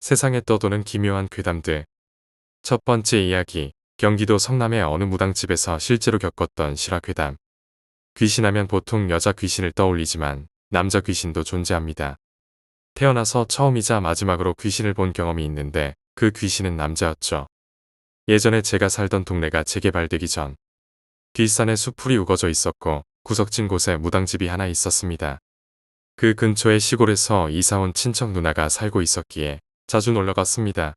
세상에 떠도는 기묘한 괴담들. 첫 번째 이야기. 경기도 성남의 어느 무당집에서 실제로 겪었던 실화 괴담. 귀신하면 보통 여자 귀신을 떠올리지만 남자 귀신도 존재합니다. 태어나서 처음이자 마지막으로 귀신을 본 경험이 있는데 그 귀신은 남자였죠. 예전에 제가 살던 동네가 재개발되기 전 뒷산에 숲풀이 우거져 있었고 구석진 곳에 무당집이 하나 있었습니다. 그 근처의 시골에서 이사온 친척 누나가 살고 있었기에 자주 놀러갔습니다.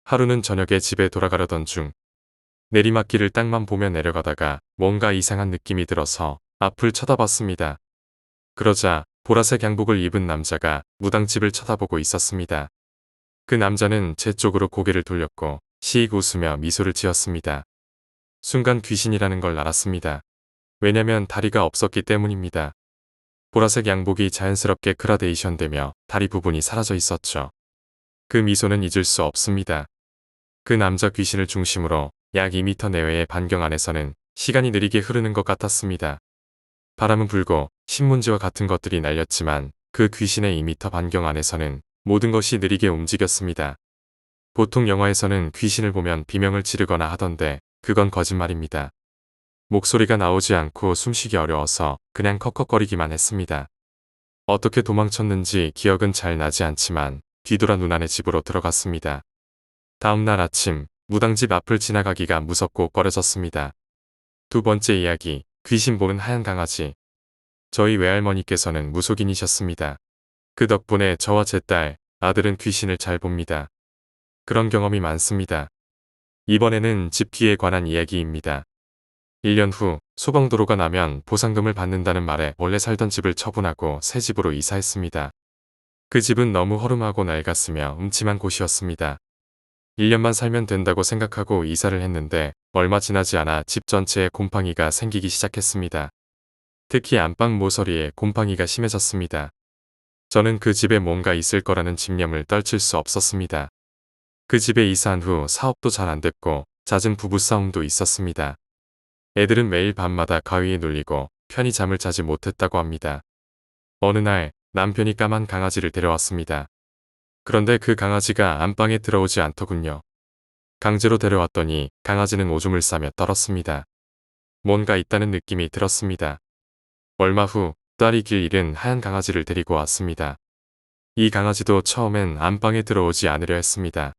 하루는 저녁에 집에 돌아가려던 중 내리막길을 땅만 보며 내려가다가 뭔가 이상한 느낌이 들어서 앞을 쳐다봤습니다. 그러자 보라색 양복을 입은 남자가 무당집을 쳐다보고 있었습니다. 그 남자는 제 쪽으로 고개를 돌렸고 시익 웃으며 미소를 지었습니다. 순간 귀신이라는 걸 알았습니다. 왜냐면 다리가 없었기 때문입니다. 보라색 양복이 자연스럽게 그라데이션 되며 다리 부분이 사라져 있었죠. 그 미소는 잊을 수 없습니다. 그 남자 귀신을 중심으로 약 2m 내외의 반경 안에서는 시간이 느리게 흐르는 것 같았습니다. 바람은 불고 신문지와 같은 것들이 날렸지만 그 귀신의 2m 반경 안에서는 모든 것이 느리게 움직였습니다. 보통 영화에서는 귀신을 보면 비명을 지르거나 하던데 그건 거짓말입니다. 목소리가 나오지 않고 숨쉬기 어려워서 그냥 컥컥거리기만 했습니다. 어떻게 도망쳤는지 기억은 잘 나지 않지만 뒤돌아 누나네 집으로 들어갔습니다. 다음날 아침 무당집 앞을 지나가기가 무섭고 꺼려졌습니다. 두 번째 이야기. 귀신 보는 하얀 강아지. 저희 외할머니께서는 무속인이셨습니다. 그 덕분에 저와 제 딸, 아들은 귀신을 잘 봅니다. 그런 경험이 많습니다. 이번에는 집 뒤에 관한 이야기입니다. 1년 후 소방도로가 나면 보상금을 받는다는 말에 원래 살던 집을 처분하고 새 집으로 이사했습니다. 그 집은 너무 허름하고 낡았으며 음침한 곳이었습니다. 1년만 살면 된다고 생각하고 이사를 했는데 얼마 지나지 않아 집 전체에 곰팡이가 생기기 시작했습니다. 특히 안방 모서리에 곰팡이가 심해졌습니다. 저는 그 집에 뭔가 있을 거라는 집념을 떨칠 수 없었습니다. 그 집에 이사한 후 사업도 잘 안 됐고 잦은 부부싸움도 있었습니다. 애들은 매일 밤마다 가위에 눌리고 편히 잠을 자지 못했다고 합니다. 어느 날 남편이 까만 강아지를 데려왔습니다. 그런데 그 강아지가 안방에 들어오지 않더군요. 강제로 데려왔더니 강아지는 오줌을 싸며 떨었습니다. 뭔가 있다는 느낌이 들었습니다. 얼마 후 딸이 길 잃은 하얀 강아지를 데리고 왔습니다. 이 강아지도 처음엔 안방에 들어오지 않으려 했습니다.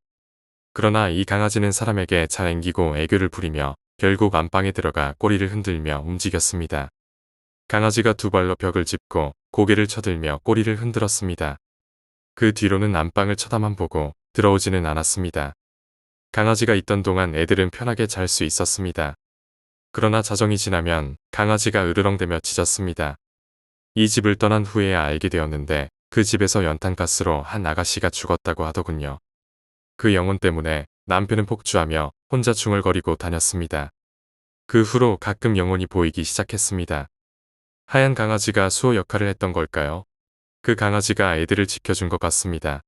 그러나 이 강아지는 사람에게 잘 앵기고 애교를 부리며 결국 안방에 들어가 꼬리를 흔들며 움직였습니다. 강아지가 두 발로 벽을 짚고 고개를 쳐들며 꼬리를 흔들었습니다. 그 뒤로는 안방을 쳐다만 보고 들어오지는 않았습니다. 강아지가 있던 동안 애들은 편하게 잘 수 있었습니다. 그러나 자정이 지나면 강아지가 으르렁대며 짖었습니다. 이 집을 떠난 후에야 알게 되었는데 그 집에서 연탄가스로 한 아가씨가 죽었다고 하더군요. 그 영혼 때문에 남편은 폭주하며 혼자 중얼거리고 다녔습니다. 그 후로 가끔 영혼이 보이기 시작했습니다. 하얀 강아지가 수호 역할을 했던 걸까요? 그 강아지가 애들을 지켜준 것 같습니다.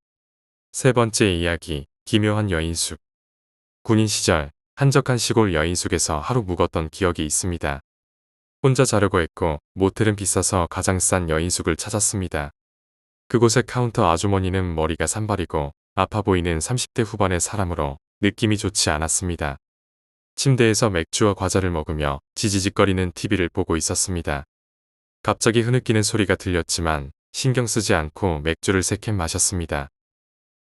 세 번째 이야기. 기묘한 여인숙. 군인 시절 한적한 시골 여인숙에서 하루 묵었던 기억이 있습니다. 혼자 자려고 했고 모텔은 비싸서 가장 싼 여인숙을 찾았습니다. 그곳의 카운터 아주머니는 머리가 산발이고 아파 보이는 30대 후반의 사람으로 느낌이 좋지 않았습니다. 침대에서 맥주와 과자를 먹으며 지지직거리는 TV를 보고 있었습니다. 갑자기 흐느끼는 소리가 들렸지만 신경 쓰지 않고 맥주를 3캔 마셨습니다.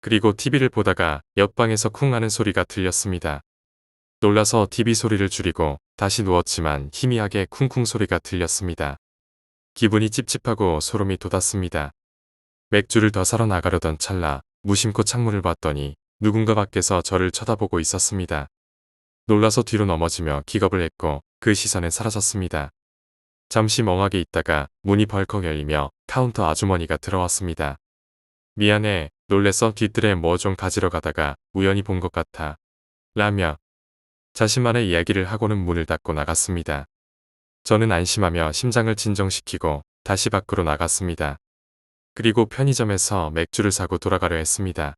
그리고 TV를 보다가 옆방에서 쿵 하는 소리가 들렸습니다. 놀라서 TV 소리를 줄이고 다시 누웠지만 희미하게 쿵쿵 소리가 들렸습니다. 기분이 찝찝하고 소름이 돋았습니다. 맥주를 더 사러 나가려던 찰나 무심코 창문을 봤더니 누군가 밖에서 저를 쳐다보고 있었습니다. 놀라서 뒤로 넘어지며 기겁을 했고 그 시선은 사라졌습니다. 잠시 멍하게 있다가 문이 벌컥 열리며 카운터 아주머니가 들어왔습니다. 미안해, 놀래서 뒤뜰에 뭐 좀 가지러 가다가 우연히 본 것 같아. 라며 자신만의 이야기를 하고는 문을 닫고 나갔습니다. 저는 안심하며 심장을 진정시키고 다시 밖으로 나갔습니다. 그리고 편의점에서 맥주를 사고 돌아가려 했습니다.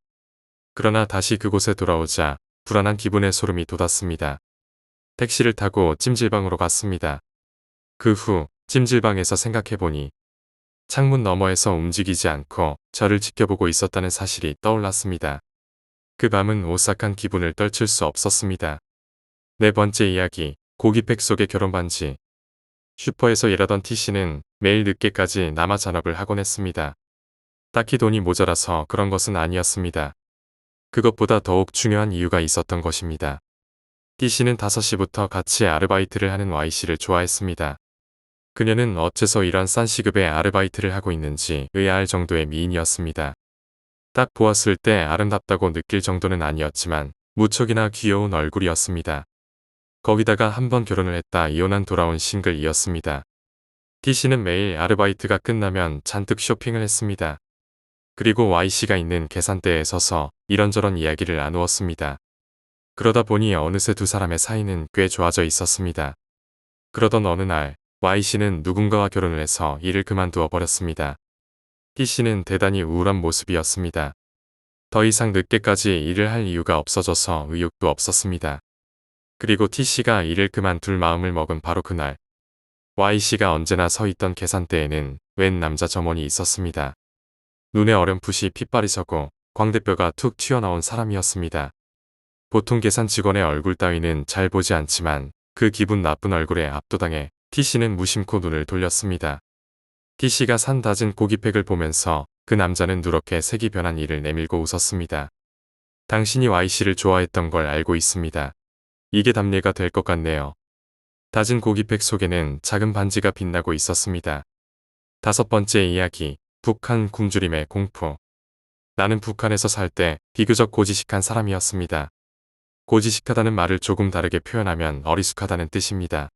그러나 다시 그곳에 돌아오자 불안한 기분에 소름이 돋았습니다. 택시를 타고 찜질방으로 갔습니다. 그 후 찜질방에서 생각해보니 창문 너머에서 움직이지 않고 저를 지켜보고 있었다는 사실이 떠올랐습니다. 그 밤은 오싹한 기분을 떨칠 수 없었습니다. 네 번째 이야기, 고기팩 속의 결혼 반지. 슈퍼에서 일하던 T씨는 매일 늦게까지 남아 잔업을 하곤 했습니다. 딱히 돈이 모자라서 그런 것은 아니었습니다. 그것보다 더욱 중요한 이유가 있었던 것입니다. T씨는 5시부터 같이 아르바이트를 하는 Y씨를 좋아했습니다. 그녀는 어째서 이런 싼 시급의 아르바이트를 하고 있는지 의아할 정도의 미인이었습니다. 딱 보았을 때 아름답다고 느낄 정도는 아니었지만 무척이나 귀여운 얼굴이었습니다. 거기다가 한 번 결혼을 했다 이혼한 돌아온 싱글이었습니다. T씨는 매일 아르바이트가 끝나면 잔뜩 쇼핑을 했습니다. 그리고 Y씨가 있는 계산대에 서서 이런저런 이야기를 나누었습니다. 그러다 보니 어느새 두 사람의 사이는 꽤 좋아져 있었습니다. 그러던 어느 날 Y씨는 누군가와 결혼을 해서 일을 그만두어 버렸습니다. T씨는 대단히 우울한 모습이었습니다. 더 이상 늦게까지 일을 할 이유가 없어져서 의욕도 없었습니다. 그리고 T씨가 일을 그만둘 마음을 먹은 바로 그날, Y씨가 언제나 서 있던 계산대에는 웬 남자 점원이 있었습니다. 눈에 어렴풋이 핏발이 서고 광대뼈가 툭 튀어나온 사람이었습니다. 보통 계산 직원의 얼굴 따위는 잘 보지 않지만 그 기분 나쁜 얼굴에 압도당해 T씨는 무심코 눈을 돌렸습니다. T씨가 산 다진 고기팩을 보면서 그 남자는 누렇게 색이 변한 이를 내밀고 웃었습니다. 당신이 Y씨를 좋아했던 걸 알고 있습니다. 이게 답례가 될 것 같네요. 다진 고기팩 속에는 작은 반지가 빛나고 있었습니다. 5번째 이야기, 북한 굶주림의 공포. 나는 북한에서 살 때 비교적 고지식한 사람이었습니다. 고지식하다는 말을 조금 다르게 표현하면 어리숙하다는 뜻입니다.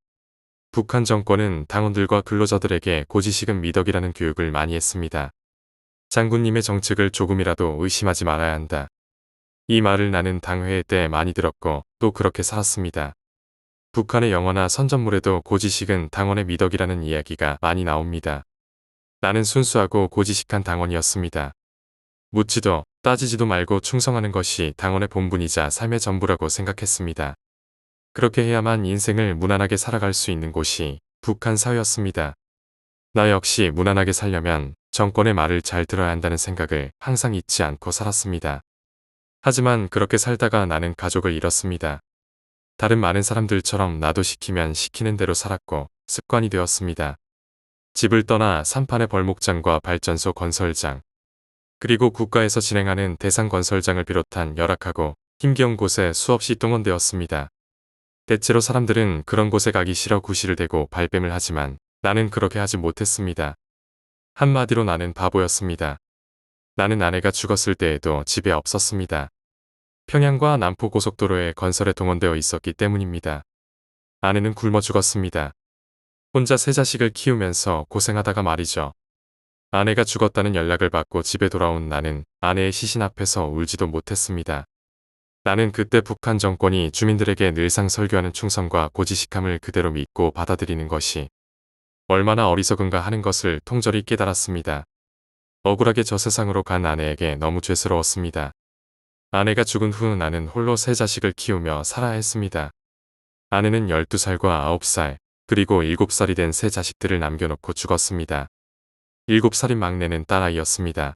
북한 정권은 당원들과 근로자들에게 고지식은 미덕이라는 교육을 많이 했습니다. 장군님의 정책을 조금이라도 의심하지 말아야 한다. 이 말을 나는 당회회 때 많이 들었고 또 그렇게 살았습니다. 북한의 영화나 선전물에도 고지식은 당원의 미덕이라는 이야기가 많이 나옵니다. 나는 순수하고 고지식한 당원이었습니다. 묻지도 따지지도 말고 충성하는 것이 당원의 본분이자 삶의 전부라고 생각했습니다. 그렇게 해야만 인생을 무난하게 살아갈 수 있는 곳이 북한 사회였습니다. 나 역시 무난하게 살려면 정권의 말을 잘 들어야 한다는 생각을 항상 잊지 않고 살았습니다. 하지만 그렇게 살다가 나는 가족을 잃었습니다. 다른 많은 사람들처럼 나도 시키면 시키는 대로 살았고 습관이 되었습니다. 집을 떠나 산판의 벌목장과 발전소 건설장, 그리고 국가에서 진행하는 대상 건설장을 비롯한 열악하고 힘겨운 곳에 수없이 동원되었습니다. 대체로 사람들은 그런 곳에 가기 싫어 구실을 대고 발뺌을 하지만 나는 그렇게 하지 못했습니다. 한마디로 나는 바보였습니다. 나는 아내가 죽었을 때에도 집에 없었습니다. 평양과 남포 고속도로의 건설에 동원되어 있었기 때문입니다. 아내는 굶어 죽었습니다. 혼자 세 자식을 키우면서 고생하다가 말이죠. 아내가 죽었다는 연락을 받고 집에 돌아온 나는 아내의 시신 앞에서 울지도 못했습니다. 나는 그때 북한 정권이 주민들에게 늘상 설교하는 충성과 고지식함을 그대로 믿고 받아들이는 것이 얼마나 어리석은가 하는 것을 통절히 깨달았습니다. 억울하게 저 세상으로 간 아내에게 너무 죄스러웠습니다. 아내가 죽은 후 나는 홀로 세 자식을 키우며 살아야 했습니다. 아내는 12살과 9살, 그리고 7살이 된 세 자식들을 남겨놓고 죽었습니다. 7살인 막내는 딸아이였습니다.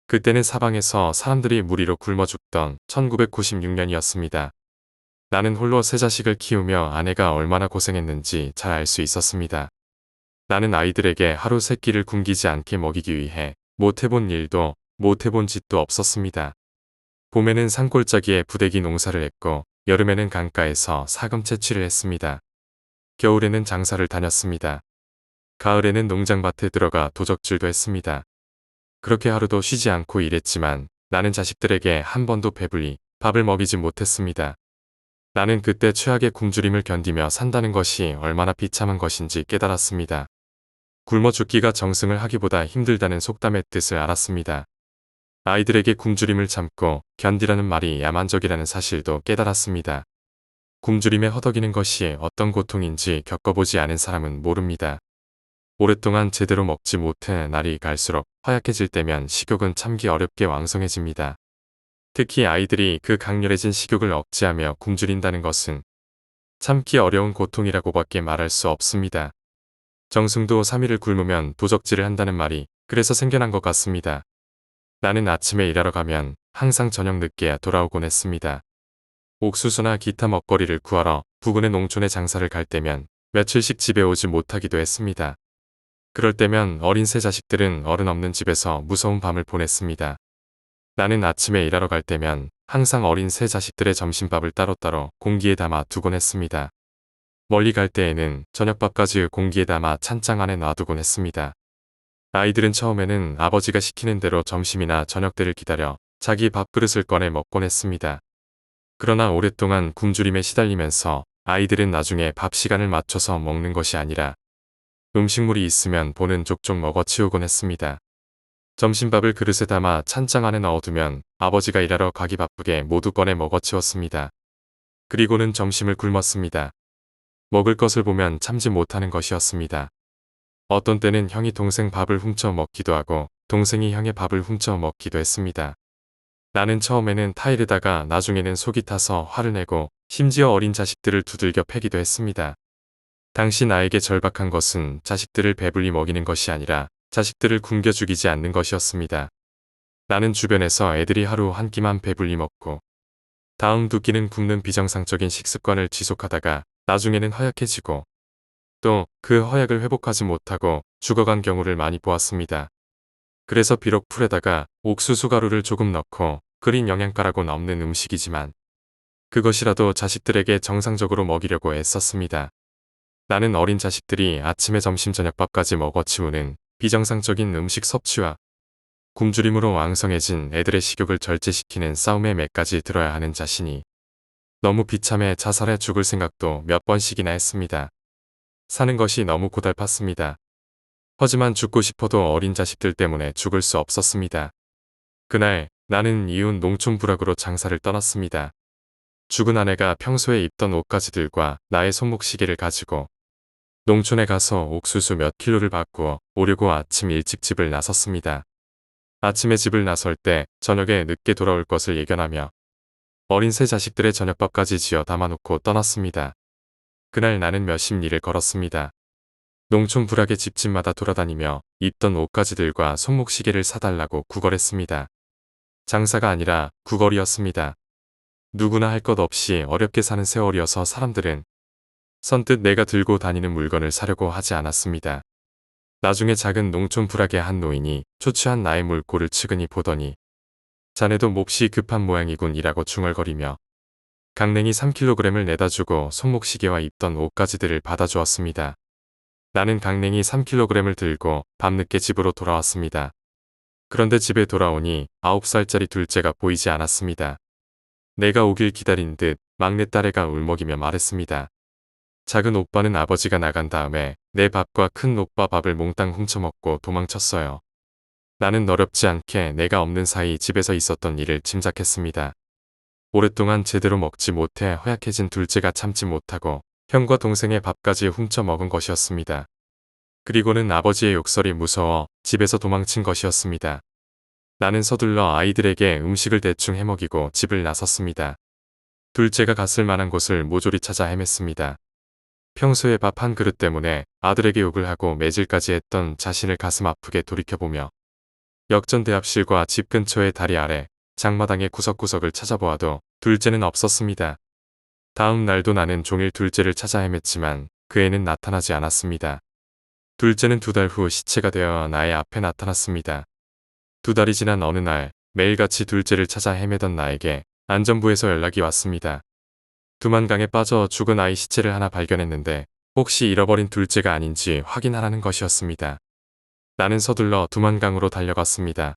그때는 사방에서 사람들이 무리로 굶어 죽던 1996년이었습니다. 나는 홀로 세 자식을 키우며 아내가 얼마나 고생했는지 잘 알 수 있었습니다. 나는 아이들에게 하루 세 끼를 굶기지 않게 먹이기 위해 못해본 일도 못해본 짓도 없었습니다. 봄에는 산골짜기에 부대기 농사를 했고 여름에는 강가에서 사금 채취를 했습니다. 겨울에는 장사를 다녔습니다. 가을에는 농장밭에 들어가 도적질도 했습니다. 그렇게 하루도 쉬지 않고 일했지만 나는 자식들에게 한 번도 배불리 밥을 먹이지 못했습니다. 나는 그때 최악의 굶주림을 견디며 산다는 것이 얼마나 비참한 것인지 깨달았습니다. 굶어 죽기가 정승을 하기보다 힘들다는 속담의 뜻을 알았습니다. 아이들에게 굶주림을 참고 견디라는 말이 야만적이라는 사실도 깨달았습니다. 굶주림에 허덕이는 것이 어떤 고통인지 겪어보지 않은 사람은 모릅니다. 오랫동안 제대로 먹지 못해 날이 갈수록 허약해질 때면 식욕은 참기 어렵게 왕성해집니다. 특히 아이들이 그 강렬해진 식욕을 억제하며 굶주린다는 것은 참기 어려운 고통이라고밖에 말할 수 없습니다. 정승도 3일을 굶으면 도적질을 한다는 말이 그래서 생겨난 것 같습니다. 나는 아침에 일하러 가면 항상 저녁 늦게야 돌아오곤 했습니다. 옥수수나 기타 먹거리를 구하러 부근의 농촌에 장사를 갈 때면 며칠씩 집에 오지 못하기도 했습니다. 그럴 때면 어린 세 자식들은 어른 없는 집에서 무서운 밤을 보냈습니다. 나는 아침에 일하러 갈 때면 항상 어린 세 자식들의 점심밥을 따로따로 공기에 담아 두곤 했습니다. 멀리 갈 때에는 저녁밥까지 공기에 담아 찬장 안에 놔두곤 했습니다. 아이들은 처음에는 아버지가 시키는 대로 점심이나 저녁 때를 기다려 자기 밥그릇을 꺼내 먹곤 했습니다. 그러나 오랫동안 굶주림에 시달리면서 아이들은 나중에 밥 시간을 맞춰서 먹는 것이 아니라 음식물이 있으면 보는 족족 먹어치우곤 했습니다. 점심밥을 그릇에 담아 찬장 안에 넣어두면 아버지가 일하러 가기 바쁘게 모두 꺼내 먹어치웠습니다. 그리고는 점심을 굶었습니다. 먹을 것을 보면 참지 못하는 것이었습니다. 어떤 때는 형이 동생 밥을 훔쳐 먹기도 하고 동생이 형의 밥을 훔쳐 먹기도 했습니다. 나는 처음에는 타일에다가 나중에는 속이 타서 화를 내고 심지어 어린 자식들을 두들겨 패기도 했습니다. 당시 나에게 절박한 것은 자식들을 배불리 먹이는 것이 아니라 자식들을 굶겨 죽이지 않는 것이었습니다. 나는 주변에서 애들이 하루 한 끼만 배불리 먹고 다음 두 끼는 굶는 비정상적인 식습관을 지속하다가 나중에는 허약해지고 또 그 허약을 회복하지 못하고 죽어간 경우를 많이 보았습니다. 그래서 비록 풀에다가 옥수수 가루를 조금 넣고 끓인 영양가라고는 없는 음식이지만 그것이라도 자식들에게 정상적으로 먹이려고 애썼습니다. 나는 어린 자식들이 아침에 점심 저녁밥까지 먹어치우는 비정상적인 음식 섭취와 굶주림으로 왕성해진 애들의 식욕을 절제시키는 싸움의 매까지 들어야 하는 자신이 너무 비참해 자살해 죽을 생각도 몇 번씩이나 했습니다. 사는 것이 너무 고달팠습니다. 하지만 죽고 싶어도 어린 자식들 때문에 죽을 수 없었습니다. 그날 나는 이웃 농촌 부락으로 장사를 떠났습니다. 죽은 아내가 평소에 입던 옷가지들과 나의 손목시계를 가지고 농촌에 가서 옥수수 몇 킬로를 바꾸어 오려고 아침 일찍 집을 나섰습니다. 아침에 집을 나설 때 저녁에 늦게 돌아올 것을 예견하며 어린 새 자식들의 저녁밥까지 지어 담아놓고 떠났습니다. 그날 나는 몇십 리를 걸었습니다. 농촌 부락의 집집마다 돌아다니며 입던 옷가지들과 손목시계를 사달라고 구걸했습니다. 장사가 아니라 구걸이었습니다. 누구나 할 것 없이 어렵게 사는 세월이어서 사람들은 선뜻 내가 들고 다니는 물건을 사려고 하지 않았습니다. 나중에 작은 농촌 부락의 한 노인이 초췌한 나의 물꼬를 측은히 보더니 자네도 몹시 급한 모양이군 이라고 중얼거리며 강냉이 3kg을 내다주고 손목시계와 입던 옷가지들을 받아주었습니다. 나는 강냉이 3kg을 들고 밤늦게 집으로 돌아왔습니다. 그런데 집에 돌아오니 9살짜리 둘째가 보이지 않았습니다. 내가 오길 기다린 듯 막내딸애가 울먹이며 말했습니다. 작은 오빠는 아버지가 나간 다음에 내 밥과 큰 오빠 밥을 몽땅 훔쳐먹고 도망쳤어요. 나는 어렵지 않게 내가 없는 사이 집에서 있었던 일을 짐작했습니다. 오랫동안 제대로 먹지 못해 허약해진 둘째가 참지 못하고 형과 동생의 밥까지 훔쳐 먹은 것이었습니다. 그리고는 아버지의 욕설이 무서워 집에서 도망친 것이었습니다. 나는 서둘러 아이들에게 음식을 대충 해먹이고 집을 나섰습니다. 둘째가 갔을 만한 곳을 모조리 찾아 헤맸습니다. 평소에 밥 한 그릇 때문에 아들에게 욕을 하고 매질까지 했던 자신을 가슴 아프게 돌이켜보며 역전대합실과 집 근처의 다리 아래 장마당의 구석구석을 찾아보아도 둘째는 없었습니다. 다음 날도 나는 종일 둘째를 찾아 헤맸지만 그 애는 나타나지 않았습니다. 둘째는 2달 후 시체가 되어 나의 앞에 나타났습니다. 2달이 지난 어느 날 매일같이 둘째를 찾아 헤매던 나에게 안전부에서 연락이 왔습니다. 두만강에 빠져 죽은 아이 시체를 하나 발견했는데 혹시 잃어버린 둘째가 아닌지 확인하라는 것이었습니다. 나는 서둘러 두만강으로 달려갔습니다.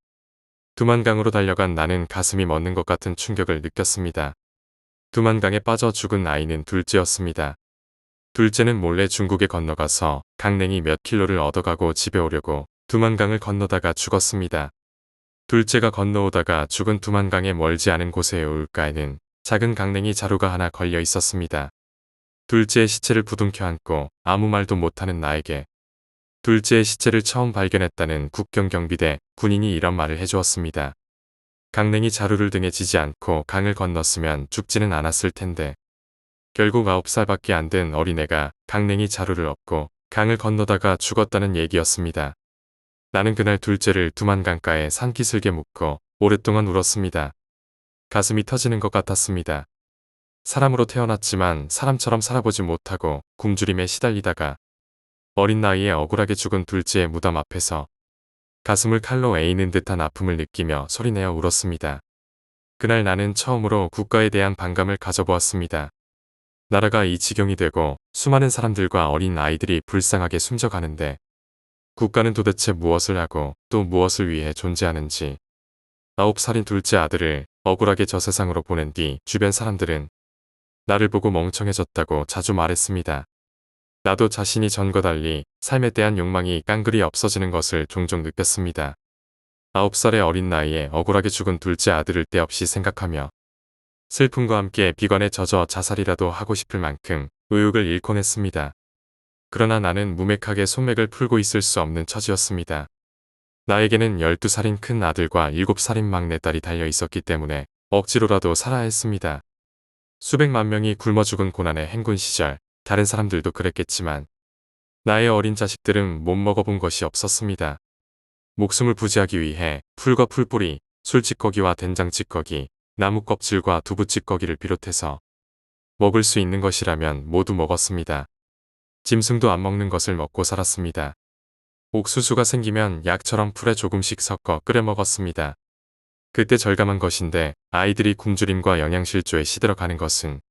두만강으로 달려간 나는 가슴이 멎는 것 같은 충격을 느꼈습니다. 두만강에 빠져 죽은 아이는 둘째였습니다. 둘째는 몰래 중국에 건너가서 강냉이 몇 킬로를 얻어가고 집에 오려고 두만강을 건너다가 죽었습니다. 둘째가 건너오다가 죽은 두만강에 멀지 않은 곳의 우울가에는 작은 강냉이 자루가 하나 걸려 있었습니다. 둘째의 시체를 부둥켜 안고 아무 말도 못하는 나에게 둘째의 시체를 처음 발견했다는 국경경비대 군인이 이런 말을 해주었습니다. 강냉이 자루를 등에 지지 않고 강을 건넜으면 죽지는 않았을 텐데 결국 9살밖에 안 된 어린애가 강냉이 자루를 얻고 강을 건너다가 죽었다는 얘기였습니다. 나는 그날 둘째를 두만강가에 산기슭에 묻고 오랫동안 울었습니다. 가슴이 터지는 것 같았습니다. 사람으로 태어났지만 사람처럼 살아보지 못하고 굶주림에 시달리다가 어린 나이에 억울하게 죽은 둘째의 무덤 앞에서 가슴을 칼로 에이는 듯한 아픔을 느끼며 소리내어 울었습니다. 그날 나는 처음으로 국가에 대한 반감을 가져보았습니다. 나라가 이 지경이 되고 수많은 사람들과 어린 아이들이 불쌍하게 숨져가는데 국가는 도대체 무엇을 하고 또 무엇을 위해 존재하는지. 9살인 둘째 아들을 억울하게 저 세상으로 보낸 뒤 주변 사람들은 나를 보고 멍청해졌다고 자주 말했습니다. 나도 자신이 전과 달리 삶에 대한 욕망이 깡그리 없어지는 것을 종종 느꼈습니다. 9살의 어린 나이에 억울하게 죽은 둘째 아들을 때없이 생각하며 슬픔과 함께 비관에 젖어 자살이라도 하고 싶을 만큼 의욕을 잃곤 했습니다. 그러나 나는 무맥하게 손맥을 풀고 있을 수 없는 처지였습니다. 나에게는 12살인 큰 아들과 7살인 막내딸이 달려 있었기 때문에 억지로라도 살아야 했습니다. 수백만 명이 굶어 죽은 고난의 행군 시절, 다른 사람들도 그랬겠지만 나의 어린 자식들은 못 먹어본 것이 없었습니다. 목숨을 부지하기 위해 풀과 풀뿌리, 술찌꺼기와 된장찌꺼기, 나무 껍질과 두부찌꺼기를 비롯해서 먹을 수 있는 것이라면 모두 먹었습니다. 짐승도 안 먹는 것을 먹고 살았습니다. 옥수수가 생기면 약처럼 풀에 조금씩 섞어 끓여 먹었습니다. 그때 절감한 것인데 아이들이 굶주림과 영양실조에 시들어가는 것은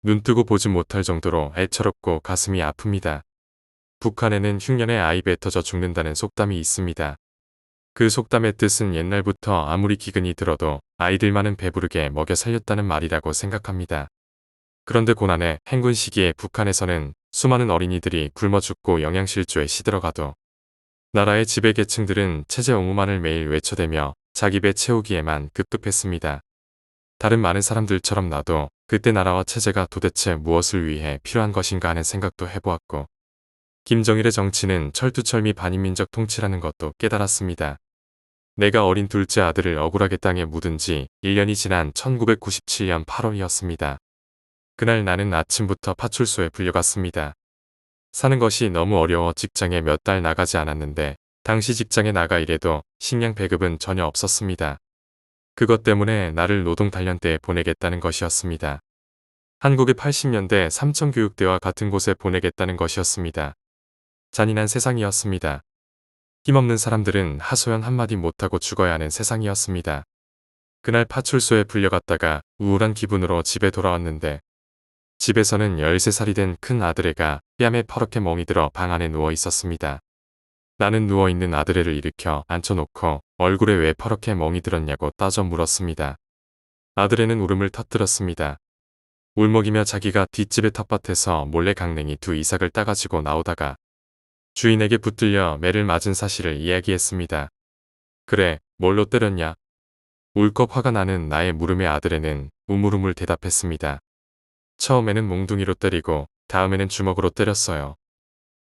눈뜨고 보지 못할 정도로 애처롭고 가슴이 아픕니다. 북한에는 흉년에 아이 뱉어져 죽는다는 속담이 있습니다. 그 속담의 뜻은 옛날부터 아무리 기근이 들어도 아이들만은 배부르게 먹여 살렸다는 말이라고 생각합니다. 그런데 고난의 행군 시기에 북한에서는 수많은 어린이들이 굶어 죽고 영양실조에 시들어가도 나라의 지배계층들은 체제 옹호만을 매일 외쳐대며 자기 배 채우기에만 급급했습니다. 다른 많은 사람들처럼 나도 그때 나라와 체제가 도대체 무엇을 위해 필요한 것인가 하는 생각도 해보았고 김정일의 정치는 철두철미 반인민족 통치라는 것도 깨달았습니다. 내가 어린 둘째 아들을 억울하게 땅에 묻은 지 1년이 지난 1997년 8월이었습니다. 그날 나는 아침부터 파출소에 불려갔습니다. 사는 것이 너무 어려워 직장에 몇 달 나가지 않았는데 당시 직장에 나가 일해도 식량 배급은 전혀 없었습니다. 그것 때문에 나를 노동 단련대에 보내겠다는 것이었습니다. 한국의 80년대 삼천교육대와 같은 곳에 보내겠다는 것이었습니다. 잔인한 세상이었습니다. 힘없는 사람들은 하소연 한마디 못하고 죽어야 하는 세상이었습니다. 그날 파출소에 불려갔다가 우울한 기분으로 집에 돌아왔는데 집에서는 13살이 된 큰 아들애가 뺨에 퍼렇게 멍이 들어 방 안에 누워 있었습니다. 나는 누워있는 아들애를 일으켜 앉혀놓고 얼굴에 왜 퍼렇게 멍이 들었냐고 따져 물었습니다. 아들애는 울음을 터뜨렸습니다. 울먹이며 자기가 뒷집의 텃밭에서 몰래 강냉이 2이삭을 따가지고 나오다가 주인에게 붙들려 매를 맞은 사실을 이야기했습니다. 그래, 뭘로 때렸냐? 울컥 화가 나는 나의 물음에 아들애는 우물우물 대답했습니다. 처음에는 몽둥이로 때리고 다음에는 주먹으로 때렸어요.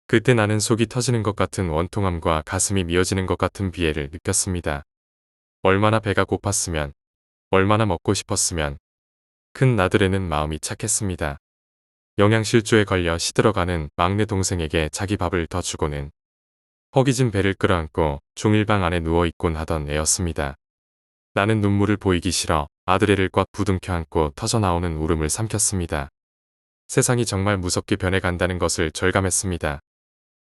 그때 나는 속이 터지는 것 같은 원통함과 가슴이 미어지는 것 같은 비애를 느꼈습니다. 얼마나 배가 고팠으면, 얼마나 먹고 싶었으면 큰 아들애는 마음이 착했습니다. 영양실조에 걸려 시들어가는 막내 동생에게 자기 밥을 더 주고는 허기진 배를 끌어안고 종일 방 안에 누워있곤 하던 애였습니다. 나는 눈물을 보이기 싫어 아들애를 꽉 부둥켜 안고 터져나오는 울음을 삼켰습니다. 세상이 정말 무섭게 변해간다는 것을 절감했습니다.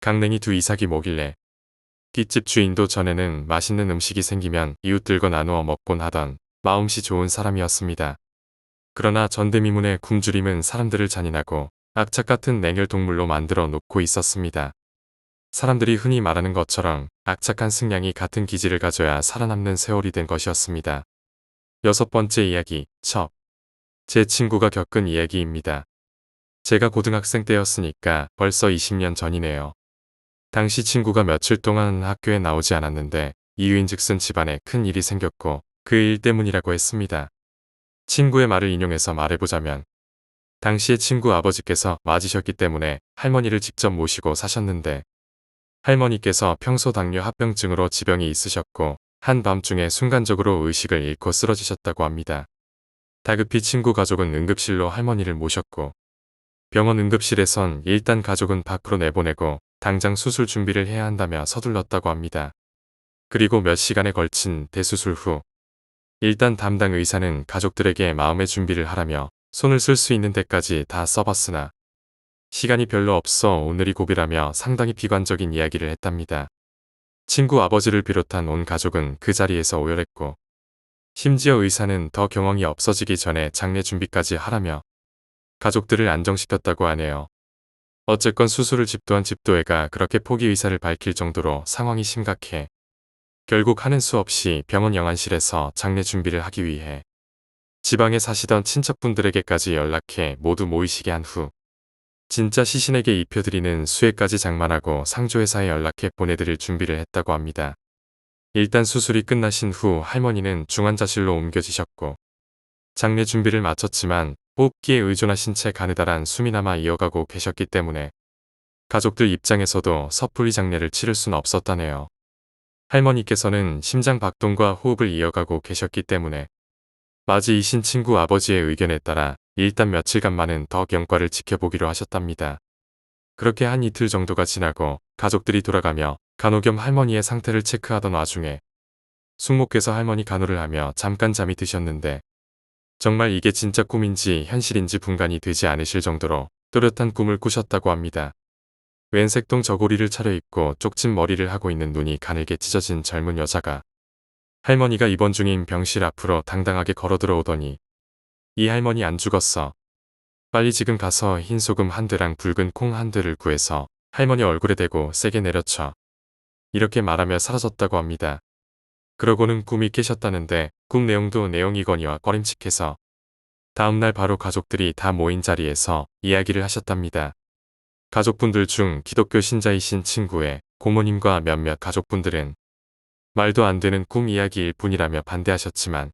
강냉이 2이삭이 뭐길래. 뒷집 주인도 전에는 맛있는 음식이 생기면 이웃들과 나누어 먹곤 하던 마음씨 좋은 사람이었습니다. 그러나 전대미문의 굶주림은 사람들을 잔인하고 악착 같은 냉혈 동물로 만들어 놓고 있었습니다. 사람들이 흔히 말하는 것처럼 악착한 승냥이 같은 기질을 가져야 살아남는 세월이 된 것이었습니다. 6번째 이야기, 첩. 제 친구가 겪은 이야기입니다. 제가 고등학생 때였으니까 벌써 20년 전이네요. 당시 친구가 며칠 동안 학교에 나오지 않았는데 이유인즉슨 집안에 큰 일이 생겼고 그 일 때문이라고 했습니다. 친구의 말을 인용해서 말해보자면 당시에 친구 아버지께서 맞으셨기 때문에 할머니를 직접 모시고 사셨는데 할머니께서 평소 당뇨 합병증으로 지병이 있으셨고 한밤중에 순간적으로 의식을 잃고 쓰러지셨다고 합니다. 다급히 친구 가족은 응급실로 할머니를 모셨고 병원 응급실에선 일단 가족은 밖으로 내보내고 당장 수술 준비를 해야 한다며 서둘렀다고 합니다. 그리고 몇 시간에 걸친 대수술 후 일단 담당 의사는 가족들에게 마음의 준비를 하라며 손을 쓸 수 있는 데까지 다 써봤으나 시간이 별로 없어 오늘이 고비라며 상당히 비관적인 이야기를 했답니다. 친구 아버지를 비롯한 온 가족은 그 자리에서 오열했고 심지어 의사는 더 경황이 없어지기 전에 장례 준비까지 하라며 가족들을 안정시켰다고 하네요. 어쨌건 수술을 집도한 집도애가 그렇게 포기 의사를 밝힐 정도로 상황이 심각해 결국 하는 수 없이 병원 영안실에서 장례 준비를 하기 위해 지방에 사시던 친척분들에게까지 연락해 모두 모이시게 한 후 진짜 시신에게 입혀드리는 수혜까지 장만하고 상조회사에 연락해 보내드릴 준비를 했다고 합니다. 일단 수술이 끝나신 후 할머니는 중환자실로 옮겨지셨고 장례 준비를 마쳤지만 호흡기에 의존하신 채 가느다란 숨이 남아 이어가고 계셨기 때문에 가족들 입장에서도 섣불리 장례를 치를 수는 없었다네요. 할머니께서는 심장 박동과 호흡을 이어가고 계셨기 때문에 맞이이신 친구 아버지의 의견에 따라 일단 며칠간만은 더 경과를 지켜보기로 하셨답니다. 그렇게 한 이틀 정도가 지나고 가족들이 돌아가며 간호 겸 할머니의 상태를 체크하던 와중에 숙모께서 할머니 간호를 하며 잠깐 잠이 드셨는데 정말 이게 진짜 꿈인지 현실인지 분간이 되지 않으실 정도로 또렷한 꿈을 꾸셨다고 합니다. 웬 색동 저고리를 차려입고 쪽진 머리를 하고 있는 눈이 가늘게 찢어진 젊은 여자가 할머니가 입원 중인 병실 앞으로 당당하게 걸어 들어오더니 이 할머니 안 죽었어. 빨리 지금 가서 흰 소금 한 대랑 붉은 콩 한 대를 구해서 할머니 얼굴에 대고 세게 내려쳐. 이렇게 말하며 사라졌다고 합니다. 그러고는 꿈이 깨셨다는데 꿈 내용도 내용이거니와 꺼림칙해서 다음날 바로 가족들이 다 모인 자리에서 이야기를 하셨답니다. 가족분들 중 기독교 신자이신 친구의 고모님과 몇몇 가족분들은 말도 안 되는 꿈 이야기일 뿐이라며 반대하셨지만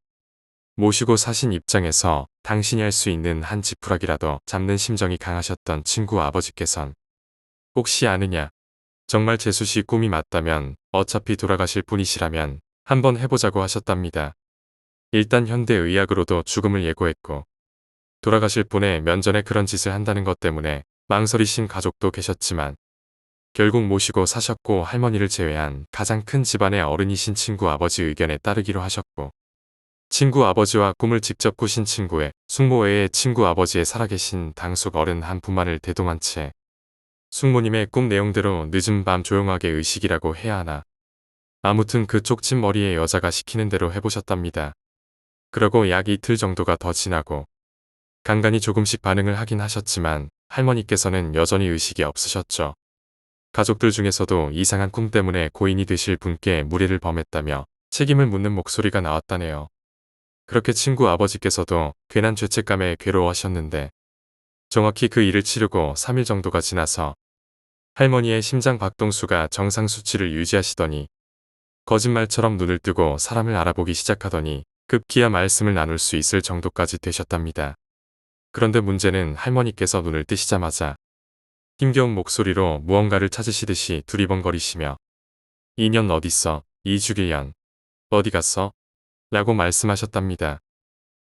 모시고 사신 입장에서 당신이 할 수 있는 한 지푸라기라도 잡는 심정이 강하셨던 친구 아버지께선 혹시 아느냐? 정말 재수씨 꿈이 맞다면 어차피 돌아가실 분이시라면 한번 해보자고 하셨답니다. 일단 현대의학으로도 죽음을 예고했고 돌아가실 분의 면전에 그런 짓을 한다는 것 때문에 망설이신 가족도 계셨지만 결국 모시고 사셨고 할머니를 제외한 가장 큰 집안의 어른이신 친구 아버지 의견에 따르기로 하셨고 친구 아버지와 꿈을 직접 꾸신 친구의 숙모 외에 친구 아버지의 살아계신 당숙 어른 한 분만을 대동한 채 숙모님의 꿈 내용대로 늦은 밤 조용하게 의식이라고 해야 하나. 아무튼 그 쪽진 머리의 여자가 시키는 대로 해보셨답니다. 그러고 약 이틀 정도가 더 지나고 간간히 조금씩 반응을 하긴 하셨지만 할머니께서는 여전히 의식이 없으셨죠. 가족들 중에서도 이상한 꿈 때문에 고인이 되실 분께 무례를 범했다며 책임을 묻는 목소리가 나왔다네요. 그렇게 친구 아버지께서도 괜한 죄책감에 괴로워하셨는데 정확히 그 일을 치르고 3일 정도가 지나서 할머니의 심장 박동수가 정상 수치를 유지하시더니 거짓말처럼 눈을 뜨고 사람을 알아보기 시작하더니 급기야 말씀을 나눌 수 있을 정도까지 되셨답니다. 그런데 문제는 할머니께서 눈을 뜨시자마자 힘겨운 목소리로 무언가를 찾으시듯이 두리번거리시며 2년 어딨어? 2주길년 어디 갔어? 라고 말씀하셨답니다.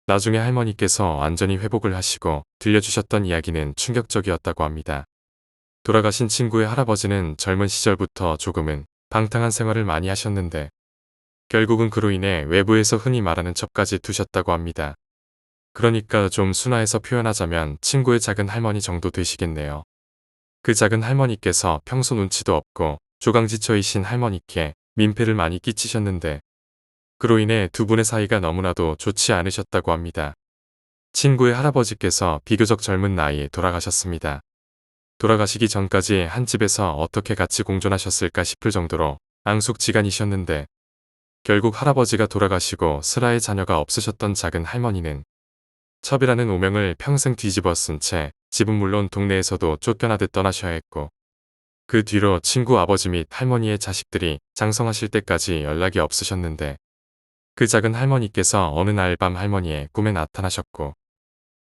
나중에 할머니께서 완전히 회복을 하시고 들려주셨던 이야기는 충격적이었다고 합니다. 돌아가신 친구의 할아버지는 젊은 시절부터 조금은 방탕한 생활을 많이 하셨는데 결국은 그로 인해 외부에서 흔히 말하는 첩까지 두셨다고 합니다. 그러니까 좀 순화해서 표현하자면 친구의 작은 할머니 정도 되시겠네요. 그 작은 할머니께서 평소 눈치도 없고 조강지처이신 할머니께 민폐를 많이 끼치셨는데 그로 인해 두 분의 사이가 너무나도 좋지 않으셨다고 합니다. 친구의 할아버지께서 비교적 젊은 나이에 돌아가셨습니다. 돌아가시기 전까지 한 집에서 어떻게 같이 공존하셨을까 싶을 정도로 앙숙지간이셨는데 결국 할아버지가 돌아가시고 슬아의 자녀가 없으셨던 작은 할머니는 첩이라는 오명을 평생 뒤집어 쓴 채 집은 물론 동네에서도 쫓겨나듯 떠나셔야 했고 그 뒤로 친구 아버지 및 할머니의 자식들이 장성하실 때까지 연락이 없으셨는데 그 작은 할머니께서 어느 날 밤 할머니의 꿈에 나타나셨고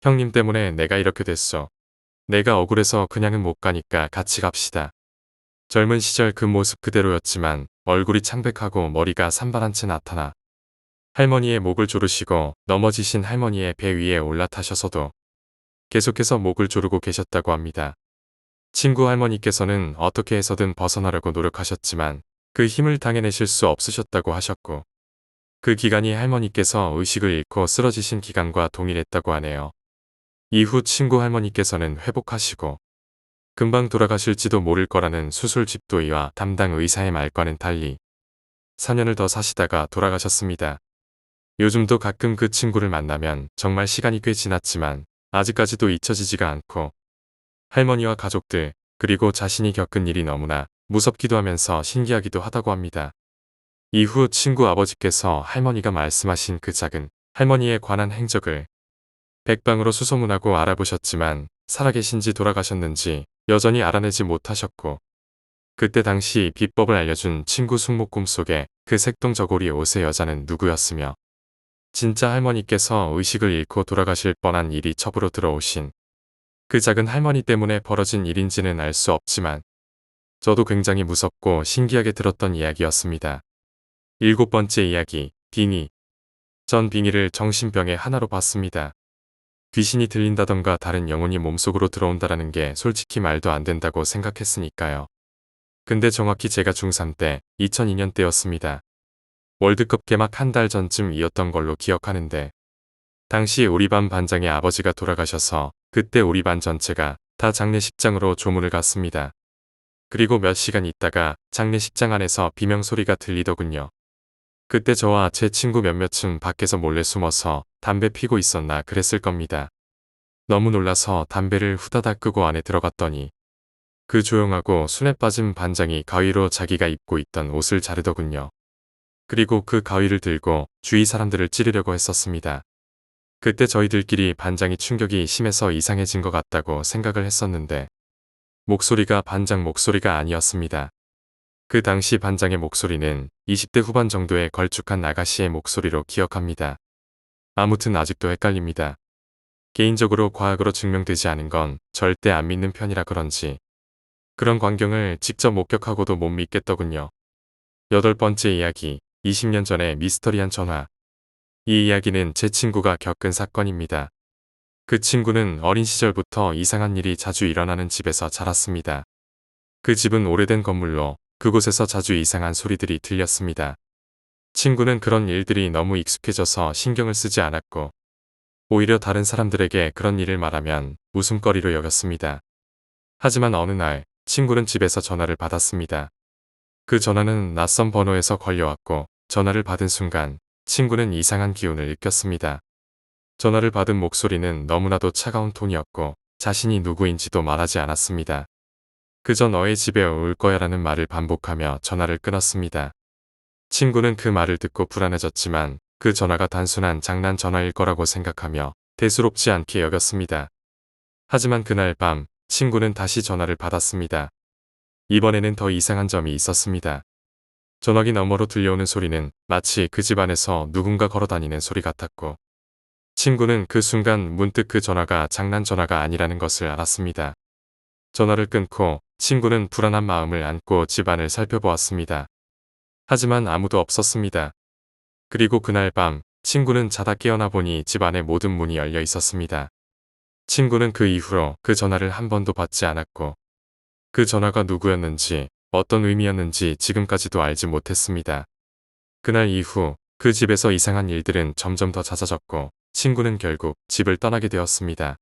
형님 때문에 내가 이렇게 됐어. 내가 억울해서 그냥은 못 가니까 같이 갑시다. 젊은 시절 그 모습 그대로였지만 얼굴이 창백하고 머리가 산발한 채 나타나 할머니의 목을 조르시고 넘어지신 할머니의 배 위에 올라타셔서도 계속해서 목을 조르고 계셨다고 합니다. 친구 할머니께서는 어떻게 해서든 벗어나려고 노력하셨지만 그 힘을 당해내실 수 없으셨다고 하셨고 그 기간이 할머니께서 의식을 잃고 쓰러지신 기간과 동일했다고 하네요. 이후 친구 할머니께서는 회복하시고 금방 돌아가실지도 모를 거라는 수술 집도의와 담당 의사의 말과는 달리 4년을 더 사시다가 돌아가셨습니다. 요즘도 가끔 그 친구를 만나면 정말 시간이 꽤 지났지만 아직까지도 잊혀지지가 않고 할머니와 가족들 그리고 자신이 겪은 일이 너무나 무섭기도 하면서 신기하기도 하다고 합니다. 이후 친구 아버지께서 할머니가 말씀하신 그 작은 할머니에 관한 행적을 백방으로 수소문하고 알아보셨지만 살아계신지 돌아가셨는지 여전히 알아내지 못하셨고 그때 당시 비법을 알려준 친구 숙모 꿈속에 그 색동 저고리 옷의 여자는 누구였으며 진짜 할머니께서 의식을 잃고 돌아가실 뻔한 일이 첩으로 들어오신 그 작은 할머니 때문에 벌어진 일인지는 알 수 없지만 저도 굉장히 무섭고 신기하게 들었던 이야기였습니다. 7번째 이야기, 빙의. 전 빙의를 정신병의 하나로 봤습니다. 귀신이 들린다던가 다른 영혼이 몸속으로 들어온다라는 게 솔직히 말도 안 된다고 생각했으니까요. 근데 정확히 제가 중3 때 2002년 때였습니다. 월드컵 개막 한 달 전쯤이었던 걸로 기억하는데 당시 우리 반 반장의 아버지가 돌아가셔서 그때 우리 반 전체가 다 장례식장으로 조문을 갔습니다. 그리고 몇 시간 있다가 장례식장 안에서 비명소리가 들리더군요. 그때 저와 제 친구 몇몇은 밖에서 몰래 숨어서 담배 피고 있었나 그랬을 겁니다. 너무 놀라서 담배를 후다닥 끄고 안에 들어갔더니 그 조용하고 순에 빠진 반장이 가위로 자기가 입고 있던 옷을 자르더군요. 그리고 그 가위를 들고 주위 사람들을 찌르려고 했었습니다. 그때 저희들끼리 반장이 충격이 심해서 이상해진 것 같다고 생각을 했었는데 목소리가 반장 목소리가 아니었습니다. 그 당시 반장의 목소리는 20대 후반 정도의 걸쭉한 아가씨의 목소리로 기억합니다. 아무튼 아직도 헷갈립니다. 개인적으로 과학으로 증명되지 않은 건 절대 안 믿는 편이라 그런지 그런 광경을 직접 목격하고도 못 믿겠더군요. 8번째 이야기, 20년 전의 미스터리한 전화. 이 이야기는 제 친구가 겪은 사건입니다. 그 친구는 어린 시절부터 이상한 일이 자주 일어나는 집에서 자랐습니다. 그 집은 오래된 건물로 그곳에서 자주 이상한 소리들이 들렸습니다. 친구는 그런 일들이 너무 익숙해져서 신경을 쓰지 않았고 오히려 다른 사람들에게 그런 일을 말하면 웃음거리로 여겼습니다. 하지만 어느 날 친구는 집에서 전화를 받았습니다. 그 전화는 낯선 번호에서 걸려왔고 전화를 받은 순간 친구는 이상한 기운을 느꼈습니다. 전화를 받은 목소리는 너무나도 차가운 톤이었고 자신이 누구인지도 말하지 않았습니다. 그저 너의 집에 올 거야라는 말을 반복하며 전화를 끊었습니다. 친구는 그 말을 듣고 불안해졌지만 그 전화가 단순한 장난 전화일 거라고 생각하며 대수롭지 않게 여겼습니다. 하지만 그날 밤 친구는 다시 전화를 받았습니다. 이번에는 더 이상한 점이 있었습니다. 전화기 너머로 들려오는 소리는 마치 그 집안에서 누군가 걸어다니는 소리 같았고 친구는 그 순간 문득 그 전화가 장난 전화가 아니라는 것을 알았습니다. 전화를 끊고 친구는 불안한 마음을 안고 집안을 살펴보았습니다. 하지만 아무도 없었습니다. 그리고 그날 밤 친구는 자다 깨어나 보니 집안의 모든 문이 열려 있었습니다. 친구는 그 이후로 그 전화를 한 번도 받지 않았고 그 전화가 누구였는지 어떤 의미였는지 지금까지도 알지 못했습니다. 그날 이후 그 집에서 이상한 일들은 점점 더 잦아졌고 친구는 결국 집을 떠나게 되었습니다.